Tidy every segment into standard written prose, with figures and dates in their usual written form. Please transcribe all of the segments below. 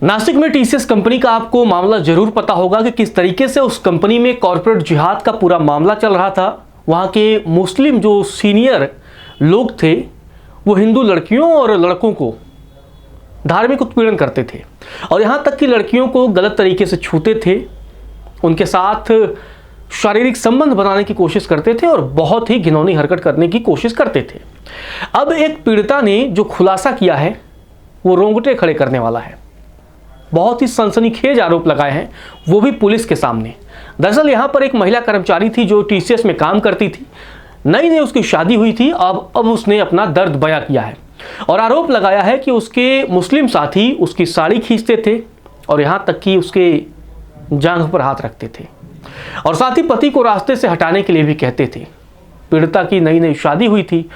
नासिक में TCS company का आपको मामला जरूर पता होगा कि किस तरीके से उस कंपनी में कॉर्पोरेट जिहाद का पूरा मामला चल रहा था। वहाँ के मुस्लिम जो सीनियर लोग थे वो हिंदू लड़कियों और लड़कों को धार्मिक उत्पीड़न करते थे और यहाँ तक कि लड़कियों को गलत तरीके से छूते थे, उनके साथ शारीरिक संबंध बनाने की कोशिश करते थे और बहुत ही घिनौनी हरकत करने की कोशिश करते थे। अब एक पीड़िता ने जो खुलासा किया है वो रोंगटे खड़े करने वाला है। बहुत ही सनसनीखेज आरोप लगाए हैं, वो भी पुलिस के सामने। दरअसल यहाँ पर एक महिला कर्मचारी थी जो टीसीएस में काम करती थी। नई नई उसकी शादी हुई थी। अब उसने अपना दर्द बयां किया है और आरोप लगाया है कि उसके मुस्लिम साथी उसकी साड़ी खींचते थे और यहाँ तक कि उसके जांघ पर हाथ रखते थे और साथ ही पति को रास्ते से हटाने के लिए भी कहते थे। पीड़िता की नई नई शादी हुई थी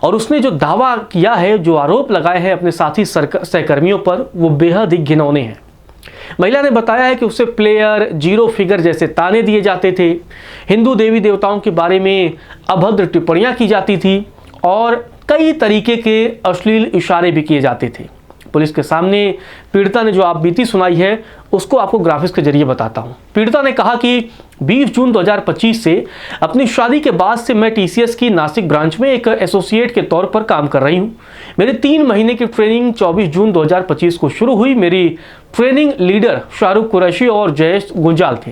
और उसने जो दावा किया है, जो आरोप लगाए हैं अपने साथी सहकर्मियों पर, वो बेहद ही घिनौने हैं। महिला ने बताया है कि उसे प्लेयर, जीरो फिगर जैसे ताने दिए जाते थे, हिंदू देवी देवताओं के बारे में अभद्र टिप्पणियां की जाती थी और कई तरीके के अश्लील इशारे भी किए जाते थे। पुलिस के सामने पीड़िता ने जो आप बीती सुनाई है उसको आपको ग्राफिक्स के जरिए बताता हूं। पीड़िता ने कहा कि 20 जून 2025 से अपनी शादी के बाद से मैं टीसीएस की नासिक ब्रांच में एक एसोसिएट के तौर पर काम कर रही हूं। मेरी 3 महीने की ट्रेनिंग 24 जून 2025 को शुरू हुई। मेरी ट्रेनिंग लीडर शाहरुख कुरैशी और जयेश गुंजाल थे,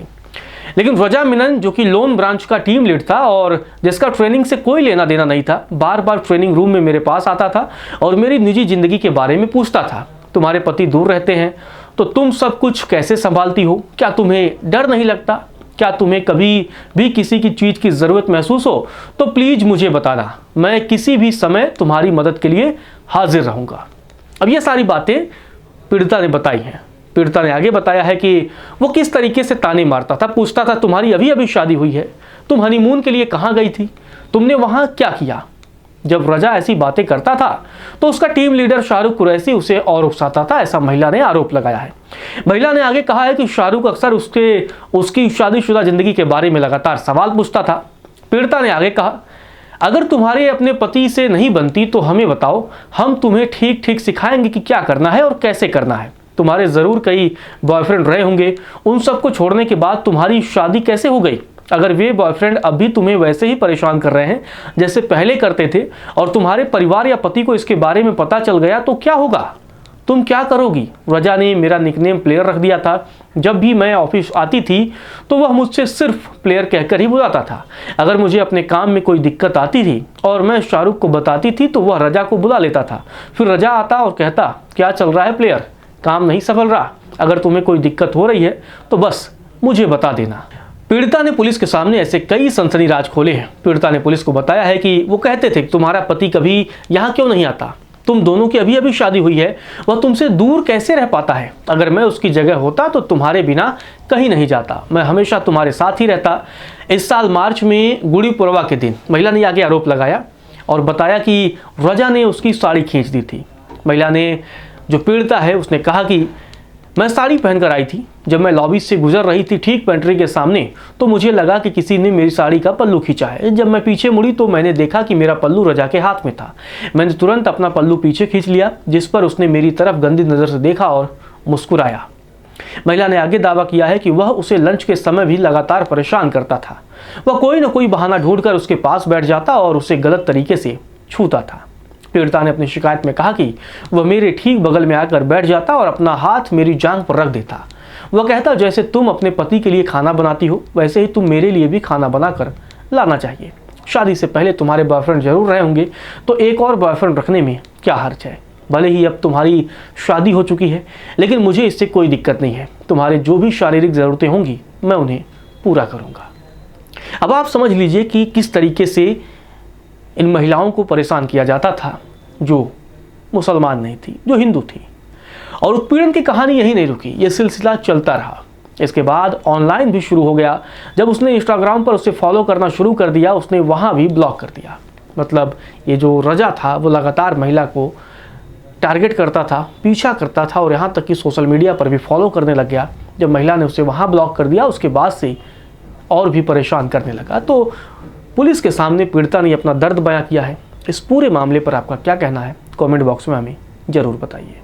लेकिन रजा मिनन जो कि लोन ब्रांच का टीम लीड था और जिसका ट्रेनिंग से कोई लेना देना नहीं था, बार बार ट्रेनिंग रूम में मेरे पास आता था और मेरी निजी जिंदगी के बारे में पूछता था। तुम्हारे पति दूर रहते हैं तो तुम सब कुछ कैसे संभालती हो? क्या तुम्हें डर नहीं लगता? क्या तुम्हें कभी भी किसी की चीज़ की ज़रूरत महसूस हो तो प्लीज़ मुझे बताना, मैं किसी भी समय तुम्हारी मदद के लिए हाजिर रहूँगा। अब ये सारी बातें पीड़िता ने बताई हैं। पीड़िता ने आगे बताया है कि वो किस तरीके से ताने मारता था, पूछता था तुम्हारी अभी अभी शादी हुई है, तुम हनीमून के लिए कहाँ गई थी, तुमने वहाँ क्या किया। जब रजा ऐसी बातें करता था तो उसका टीम लीडर शाहरुख कुरैशी उसे और उकसाता था, ऐसा महिला ने आरोप लगाया है। महिला ने आगे कहा है कि शाहरुख अक्सर उसकी शादीशुदा जिंदगी के बारे में लगातार सवाल पूछता था। पीड़िता ने आगे कहा, अगर तुम्हारे अपने पति से नहीं बनती तो हमें बताओ, हम तुम्हें ठीक ठीक सिखाएंगे कि क्या करना है और कैसे करना है। तुम्हारे ज़रूर कई बॉयफ्रेंड रहे होंगे, उन सबको छोड़ने के बाद तुम्हारी शादी कैसे हो गई? अगर वे बॉयफ्रेंड अब भी तुम्हें वैसे ही परेशान कर रहे हैं जैसे पहले करते थे और तुम्हारे परिवार या पति को इसके बारे में पता चल गया तो क्या होगा? तुम क्या करोगी? रजा ने मेरा निकनेम प्लेयर रख दिया था। जब भी मैं ऑफिस आती थी तो वह मुझसे सिर्फ प्लेयर कहकर ही बुलाता था। अगर मुझे अपने काम में कोई दिक्कत आती थी और मैं शाहरुख को बताती थी तो वह रजा को बुला लेता था। फिर रजा आता और कहता, क्या चल रहा है प्लेयर, काम नहीं सफल रहा? अगर तुम्हें कोई दिक्कत हो रही है तो बस मुझे बता देना। पीड़िता ने पुलिस के सामने ऐसे कई सनसनी राज खोले हैं। पीड़िता ने पुलिस को बताया है कि वो कहते थे तुम्हारा पति कभी यहाँ क्यों नहीं आता, तुम दोनों की अभी अभी शादी हुई है, वह तुमसे दूर कैसे रह पाता है? अगर मैं उसकी जगह होता तो तुम्हारे बिना कहीं नहीं जाता, मैं हमेशा तुम्हारे साथ ही रहता। इस साल मार्च में गुड़ी पड़वा के दिन महिला ने आगे आरोप लगाया और बताया कि रजा ने उसकी साड़ी खींच दी थी। महिला ने, जो पीड़िता है, उसने कहा कि मैं साड़ी पहनकर आई थी, जब मैं लॉबी से गुजर रही थी ठीक पेंट्री के सामने तो मुझे लगा कि किसी ने मेरी साड़ी का पल्लू खींचा है। जब मैं पीछे मुड़ी तो मैंने देखा कि मेरा पल्लू रजा के हाथ में था। मैंने तुरंत अपना पल्लू पीछे खींच लिया, जिस पर उसने मेरी तरफ गंदी नज़र से देखा और मुस्कुराया। महिला ने आगे दावा किया है कि वह उसे लंच के समय भी लगातार परेशान करता था। वह कोई न कोई बहाना ढूंढकर उसके पास बैठ जाता और उसे गलत तरीके से छूता था। पीड़िता ने अपनी शिकायत में कहा कि वह मेरे ठीक बगल में आकर बैठ जाता और अपना हाथ मेरी जांघ पर रख देता। वह कहता, जैसे तुम अपने पति के लिए खाना बनाती हो वैसे ही तुम मेरे लिए भी खाना बनाकर लाना चाहिए। शादी से पहले तुम्हारे बॉयफ्रेंड जरूर रहे होंगे तो एक और बॉयफ्रेंड रखने में क्या हर्ज है? भले ही अब तुम्हारी शादी हो चुकी है, लेकिन मुझे इससे कोई दिक्कत नहीं है। तुम्हारे जो भी शारीरिक ज़रूरतें होंगी मैं उन्हें पूरा करूँगा। अब आप समझ लीजिए कि किस तरीके से इन महिलाओं को परेशान किया जाता था जो मुसलमान नहीं थी, जो हिंदू थी। और उत्पीड़न की कहानी यही नहीं रुकी, ये सिलसिला चलता रहा। इसके बाद ऑनलाइन भी शुरू हो गया। जब उसने इंस्टाग्राम पर उसे फॉलो करना शुरू कर दिया, उसने वहाँ भी ब्लॉक कर दिया। मतलब ये जो रजा था वो लगातार महिला को टारगेट करता था, पीछा करता था और यहाँ तक कि सोशल मीडिया पर भी फॉलो करने लग गया। जब महिला ने उसे वहाँ ब्लॉक कर दिया उसके बाद से और भी परेशान करने लगा। तो पुलिस के सामने पीड़िता ने अपना दर्द बयां किया है। इस पूरे मामले पर आपका क्या कहना है? कमेंट बॉक्स में हमें ज़रूर बताइए।